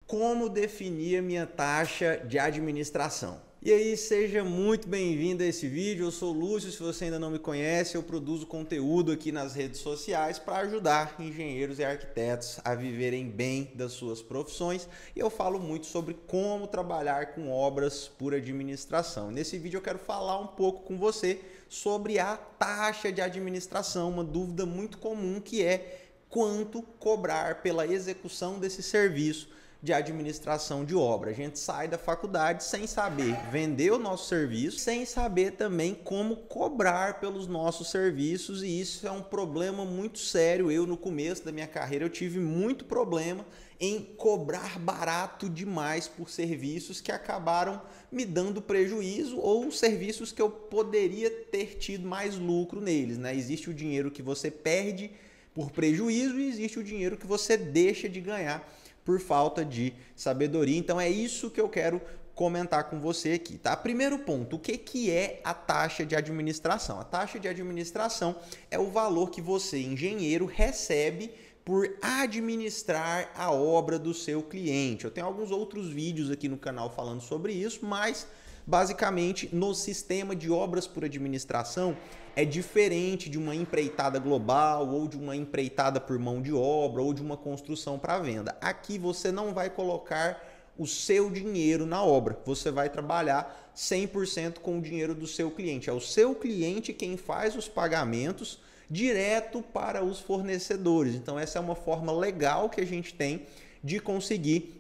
como definir a minha taxa de administração. E aí, seja muito bem-vindo a esse vídeo. Eu sou o Lúcio, se você ainda não me conhece, eu produzo conteúdo aqui nas redes sociais para ajudar engenheiros e arquitetos a viverem bem das suas profissões. E eu falo muito sobre como trabalhar com obras por administração. Nesse vídeo eu quero falar um pouco com você sobre a taxa de administração, uma dúvida muito comum que é quanto cobrar pela execução desse serviço de administração de obra. A gente sai da faculdade sem saber vender o nosso serviço, sem saber também como cobrar pelos nossos serviços, e isso é um problema muito sério. Eu, no começo da minha carreira, eu tive muito problema em cobrar barato demais por serviços que acabaram me dando prejuízo, ou serviços que eu poderia ter tido mais lucro neles, né? Existe o dinheiro que você perde por prejuízo e existe o dinheiro que você deixa de ganhar por falta de sabedoria. Então é isso que eu quero comentar com você aqui, tá? Primeiro ponto, o que é a taxa de administração? A taxa de administração é o valor que você, engenheiro, recebe por administrar a obra do seu cliente. Eu tenho alguns outros vídeos aqui no canal falando sobre isso, mas basicamente no sistema de obras por administração é diferente de uma empreitada global ou de uma empreitada por mão de obra ou de uma construção para venda. Aqui você não vai colocar o seu dinheiro na obra, você vai trabalhar 100% com o dinheiro do seu cliente. É o seu cliente quem faz os pagamentos direto para os fornecedores. Então essa é uma forma legal que a gente tem de conseguir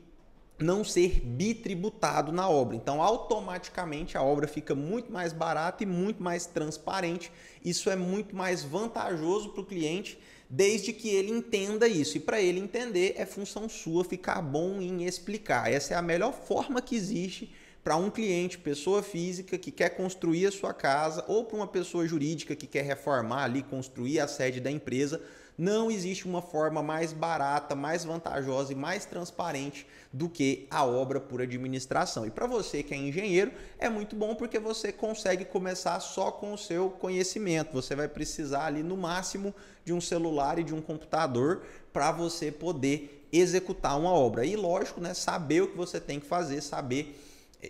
não ser bitributado na obra. Então, automaticamente a obra fica muito mais barata e muito mais transparente. Isso é muito mais vantajoso para o cliente, desde que ele entenda isso. E para ele entender, é função sua ficar bom em explicar. Essa é a melhor forma que existe para um cliente, pessoa física, que quer construir a sua casa, ou para uma pessoa jurídica que quer reformar ali, construir a sede da empresa. Não existe uma forma mais barata, mais vantajosa e mais transparente do que a obra por administração. E para você que é engenheiro, é muito bom porque você consegue começar só com o seu conhecimento. Você vai precisar ali no máximo de um celular e de um computador para você poder executar uma obra. E lógico, né, saber o que você tem que fazer, saber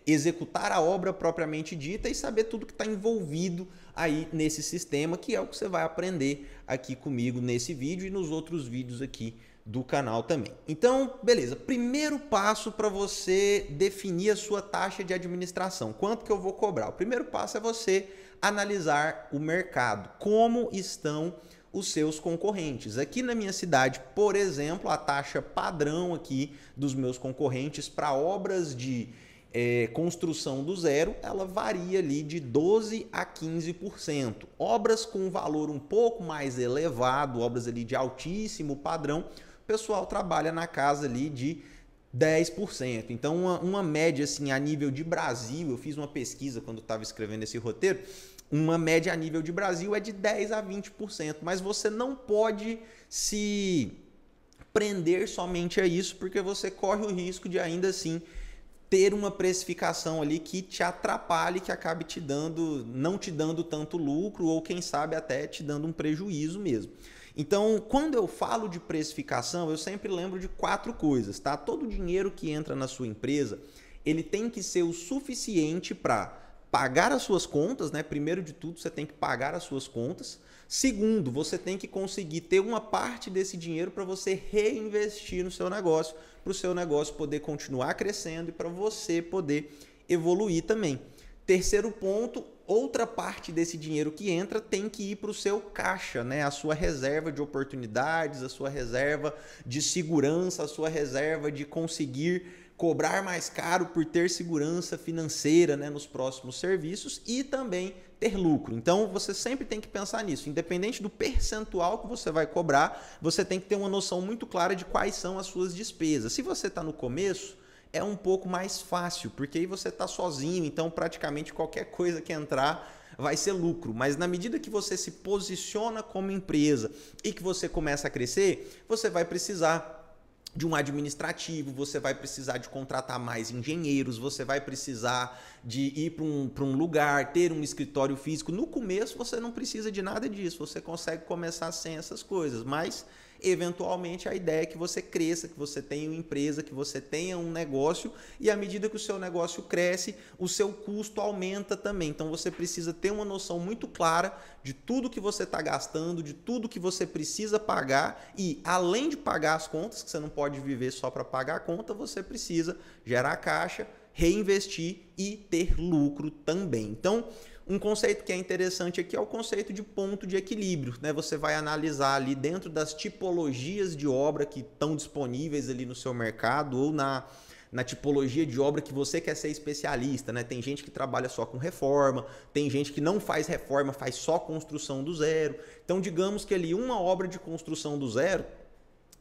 executar a obra propriamente dita e saber tudo que está envolvido aí nesse sistema, que é o que você vai aprender aqui comigo nesse vídeo e nos outros vídeos aqui do canal também. Então, beleza. Primeiro passo para você definir a sua taxa de administração. Quanto que eu vou cobrar? O primeiro passo é você analisar o mercado. Como estão os seus concorrentes. Aqui na minha cidade, por exemplo, a taxa padrão aqui dos meus concorrentes para obras de construção do zero, ela varia ali de 12% a 15%. Obras com valor um pouco mais elevado, obras ali de altíssimo padrão, o pessoal trabalha na casa ali de 10%. Então uma média assim a nível de Brasil, eu fiz uma pesquisa quando estava escrevendo esse roteiro, uma média a nível de Brasil é de 10% a 20%, mas você não pode se prender somente a isso, porque você corre o risco de ainda assim ter uma precificação ali que te atrapalhe, que acabe não te dando tanto lucro, ou quem sabe até te dando um prejuízo mesmo. Então, quando eu falo de precificação, eu sempre lembro de 4 coisas, tá? Todo dinheiro que entra na sua empresa, ele tem que ser o suficiente para pagar as suas contas, né? Primeiro de tudo, você tem que pagar as suas contas. Segundo, você tem que conseguir ter uma parte desse dinheiro para você reinvestir no seu negócio, para o seu negócio poder continuar crescendo e para você poder evoluir também. Terceiro ponto, outra parte desse dinheiro que entra tem que ir para o seu caixa, né? A sua reserva de oportunidades, a sua reserva de segurança, a sua reserva de conseguir cobrar mais caro por ter segurança financeira, né, nos próximos serviços e também ter lucro. Então você sempre tem que pensar nisso, independente do percentual que você vai cobrar, você tem que ter uma noção muito clara de quais são as suas despesas. Se você está no começo, é um pouco mais fácil, porque aí você está sozinho, então praticamente qualquer coisa que entrar vai ser lucro. Mas na medida que você se posiciona como empresa e que você começa a crescer, você vai precisar de um administrativo, você vai precisar de contratar mais engenheiros, você vai precisar de ir para um lugar, ter um escritório físico. No começo você não precisa de nada disso, você consegue começar sem essas coisas, mas Eventualmente, a ideia é que você cresça, que você tenha uma empresa, que você tenha um negócio, e à medida que o seu negócio cresce, o seu custo aumenta também. Então, você precisa ter uma noção muito clara de tudo que você está gastando, de tudo que você precisa pagar, e além de pagar as contas, que você não pode viver só para pagar a conta, você precisa gerar caixa, reinvestir e ter lucro também. Então, um conceito que é interessante aqui é o conceito de ponto de equilíbrio, né? Você vai analisar ali dentro das tipologias de obra que estão disponíveis ali no seu mercado ou na tipologia de obra que você quer ser especialista, né? Tem gente que trabalha só com reforma, tem gente que não faz reforma, faz só construção do zero. Então, digamos que ali uma obra de construção do zero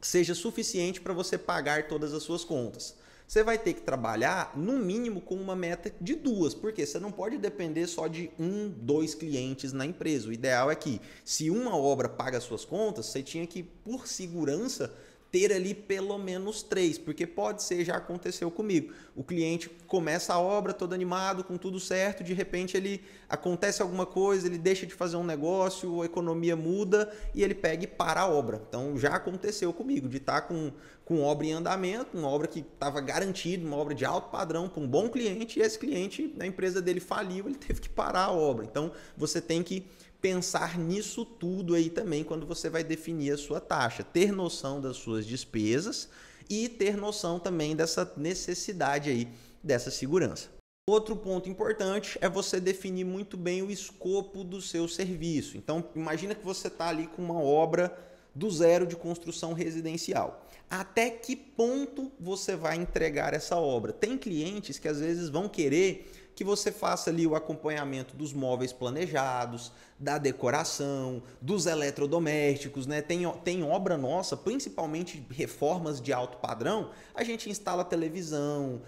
seja suficiente para você pagar todas as suas contas. Você vai ter que trabalhar, no mínimo, com uma meta de 2, porque você não pode depender só de 1, 2 clientes na empresa. O ideal é que, se uma obra paga as suas contas, você tinha que, por segurança, ter ali pelo menos 3, porque pode ser, já aconteceu comigo. O cliente começa a obra todo animado, com tudo certo, de repente ele acontece alguma coisa, ele deixa de fazer um negócio, a economia muda e ele pega e para a obra. Então já aconteceu comigo, de estar com obra em andamento, uma obra que estava garantida, uma obra de alto padrão para um bom cliente, e esse cliente, a empresa dele faliu, ele teve que parar a obra. Então você tem que pensar nisso tudo aí também quando você vai definir a sua taxa, ter noção das suas despesas e ter noção também dessa necessidade aí dessa segurança. Outro ponto importante é você definir muito bem o escopo do seu serviço. Então, imagina que você está ali com uma obra do zero de construção residencial. Até que ponto você vai entregar essa obra? Tem clientes que às vezes vão querer que você faça ali o acompanhamento dos móveis planejados, da decoração, dos eletrodomésticos, né? Tem obra nossa, principalmente reformas de alto padrão, a gente instala televisão,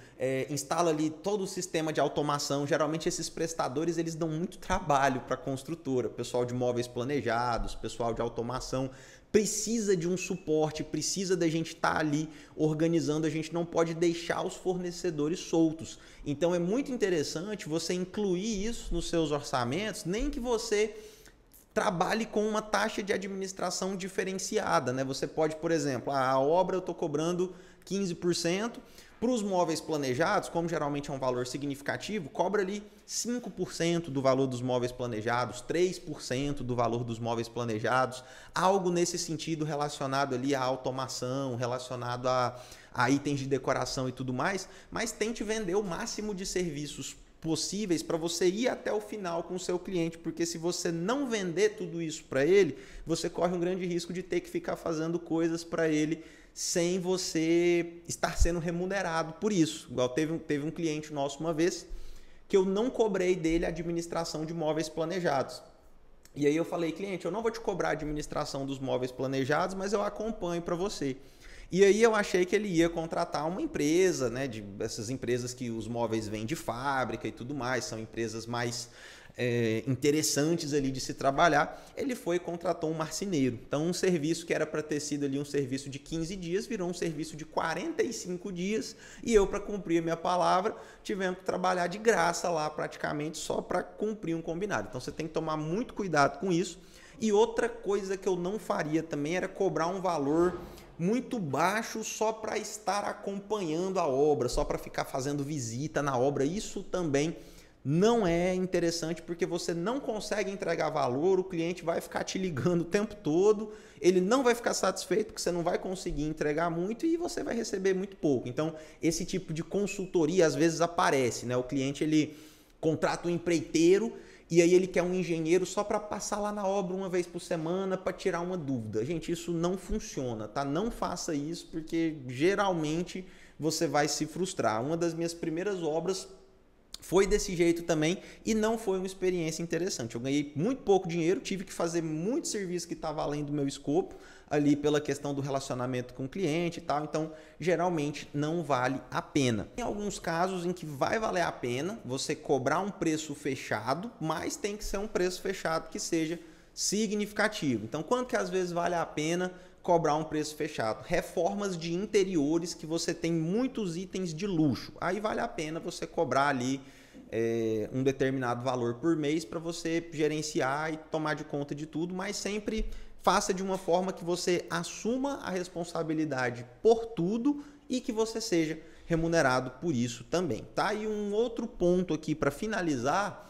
instala ali todo o sistema de automação. Geralmente esses prestadores, eles dão muito trabalho para a construtora, pessoal de móveis planejados, pessoal de automação, precisa de um suporte, precisa da gente estar ali organizando, a gente não pode deixar os fornecedores soltos. Então é muito interessante você incluir isso nos seus orçamentos, nem que você trabalhe com uma taxa de administração diferenciada, né? Você pode, por exemplo, a obra eu estou cobrando 15%, para os móveis planejados, como geralmente é um valor significativo, cobra ali 5% do valor dos móveis planejados, 3% do valor dos móveis planejados, algo nesse sentido relacionado ali à automação, relacionado a itens de decoração e tudo mais, mas tente vender o máximo de serviços possíveis para você ir até o final com o seu cliente, porque se você não vender tudo isso para ele, você corre um grande risco de ter que ficar fazendo coisas para ele sem você estar sendo remunerado por isso. Igual teve um cliente nosso uma vez que eu não cobrei dele a administração de móveis planejados. E aí eu falei, cliente, eu não vou te cobrar a administração dos móveis planejados, mas eu acompanho para você. E aí eu achei que ele ia contratar uma empresa, né, essas empresas que os móveis vêm de fábrica e tudo mais, são empresas mais interessantes ali de se trabalhar. Ele foi e contratou um marceneiro. Então um serviço que era para ter sido ali um serviço de 15 dias virou um serviço de 45 dias e eu, para cumprir a minha palavra, tivemos que trabalhar de graça lá praticamente só para cumprir um combinado. Então você tem que tomar muito cuidado com isso. E outra coisa que eu não faria também era cobrar um valor muito baixo só para estar acompanhando a obra, só para ficar fazendo visita na obra. Isso também não é interessante, porque você não consegue entregar valor, o cliente vai ficar te ligando o tempo todo, ele não vai ficar satisfeito porque você não vai conseguir entregar muito e você vai receber muito pouco. Então, esse tipo de consultoria às vezes aparece, né? O cliente ele contrata um empreiteiro e aí ele quer um engenheiro só para passar lá na obra uma vez por semana para tirar uma dúvida. Gente, isso não funciona, tá? Não faça isso, porque geralmente você vai se frustrar. Uma das minhas primeiras obras foi desse jeito também e não foi uma experiência interessante. Eu ganhei muito pouco dinheiro, tive que fazer muito serviço que estava além do meu escopo, ali pela questão do relacionamento com o cliente e tal, então geralmente não vale a pena. Tem alguns casos em que vai valer a pena você cobrar um preço fechado, mas tem que ser um preço fechado que seja significativo. Então, quanto que às vezes vale a pena cobrar um preço fechado? Reformas de interiores que você tem muitos itens de luxo. Aí vale a pena você cobrar ali um determinado valor por mês para você gerenciar e tomar de conta de tudo, mas sempre faça de uma forma que você assuma a responsabilidade por tudo e que você seja remunerado por isso também, tá? E um outro ponto aqui para finalizar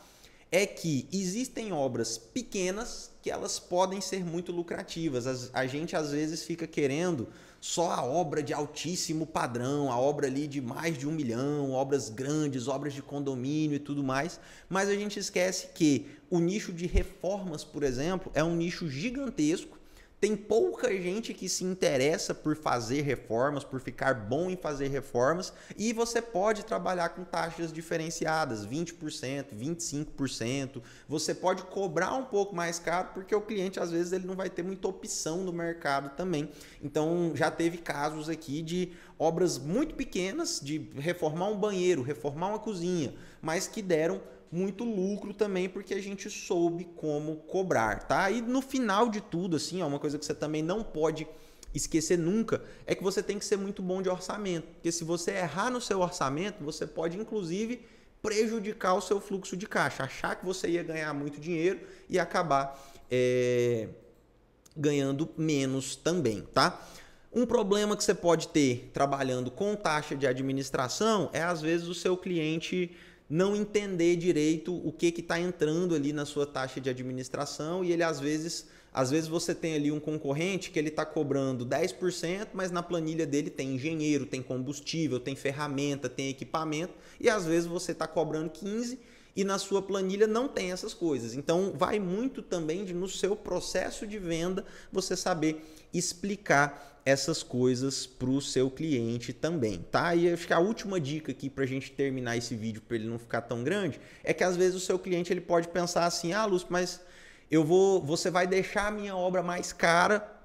é que existem obras pequenas que elas podem ser muito lucrativas. A gente às vezes fica querendo só a obra de altíssimo padrão, a obra ali de mais de 1 milhão, obras grandes, obras de condomínio e tudo mais, mas a gente esquece que o nicho de reformas, por exemplo, é um nicho gigantesco. Tem pouca gente que se interessa por fazer reformas, por ficar bom em fazer reformas, e você pode trabalhar com taxas diferenciadas, 20%, 25%. Você pode cobrar um pouco mais caro, porque o cliente às vezes ele não vai ter muita opção no mercado também. Então já teve casos aqui de obras muito pequenas, de reformar um banheiro, reformar uma cozinha, mas que deram muito lucro também, porque a gente soube como cobrar, tá? E no final de tudo, assim, ó, uma coisa que você também não pode esquecer nunca é que você tem que ser muito bom de orçamento, porque se você errar no seu orçamento, você pode inclusive prejudicar o seu fluxo de caixa, achar que você ia ganhar muito dinheiro e acabar ganhando menos também, tá? Um problema que você pode ter trabalhando com taxa de administração é às vezes o seu cliente não entender direito o que está entrando ali na sua taxa de administração, e ele às vezes você tem ali um concorrente que ele está cobrando 10%, mas na planilha dele tem engenheiro, tem combustível, tem ferramenta, tem equipamento, e às vezes você está cobrando 15% e na sua planilha não tem essas coisas. Então vai muito também no seu processo de venda você saber explicar essas coisas para o seu cliente também, tá? E acho que a última dica aqui para a gente terminar esse vídeo, para ele não ficar tão grande, é que às vezes o seu cliente ele pode pensar assim: ah, Lúcio, mas você vai deixar a minha obra mais cara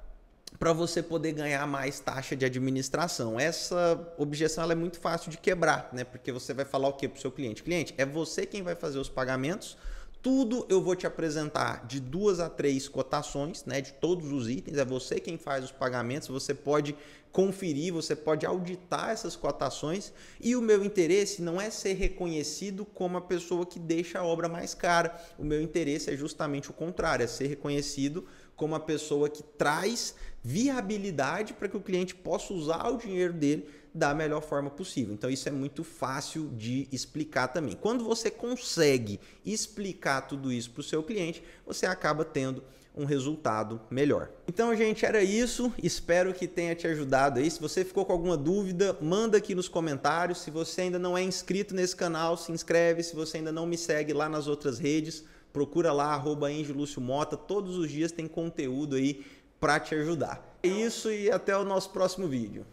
para você poder ganhar mais taxa de administração. Essa objeção ela é muito fácil de quebrar, né? Porque você vai falar o quê para o seu cliente? Cliente, é você quem vai fazer os pagamentos, tudo eu vou te apresentar de 2 a 3 cotações, né, de todos os itens, é você quem faz os pagamentos, você pode conferir, você pode auditar essas cotações, e o meu interesse não é ser reconhecido como a pessoa que deixa a obra mais cara, o meu interesse é justamente o contrário, é ser reconhecido como a pessoa que traz viabilidade para que o cliente possa usar o dinheiro dele da melhor forma possível. Então isso é muito fácil de explicar também. Quando você consegue explicar tudo isso para o seu cliente, você acaba tendo um resultado melhor. Então, gente, era isso. Espero que tenha te ajudado aí. Se você ficou com alguma dúvida, manda aqui nos comentários. Se você ainda não é inscrito nesse canal, se inscreve. Se você ainda não me segue lá nas outras redes, procura lá, @EngeLúcioMota. Todos os dias tem conteúdo aí para te ajudar. É isso e até o nosso próximo vídeo.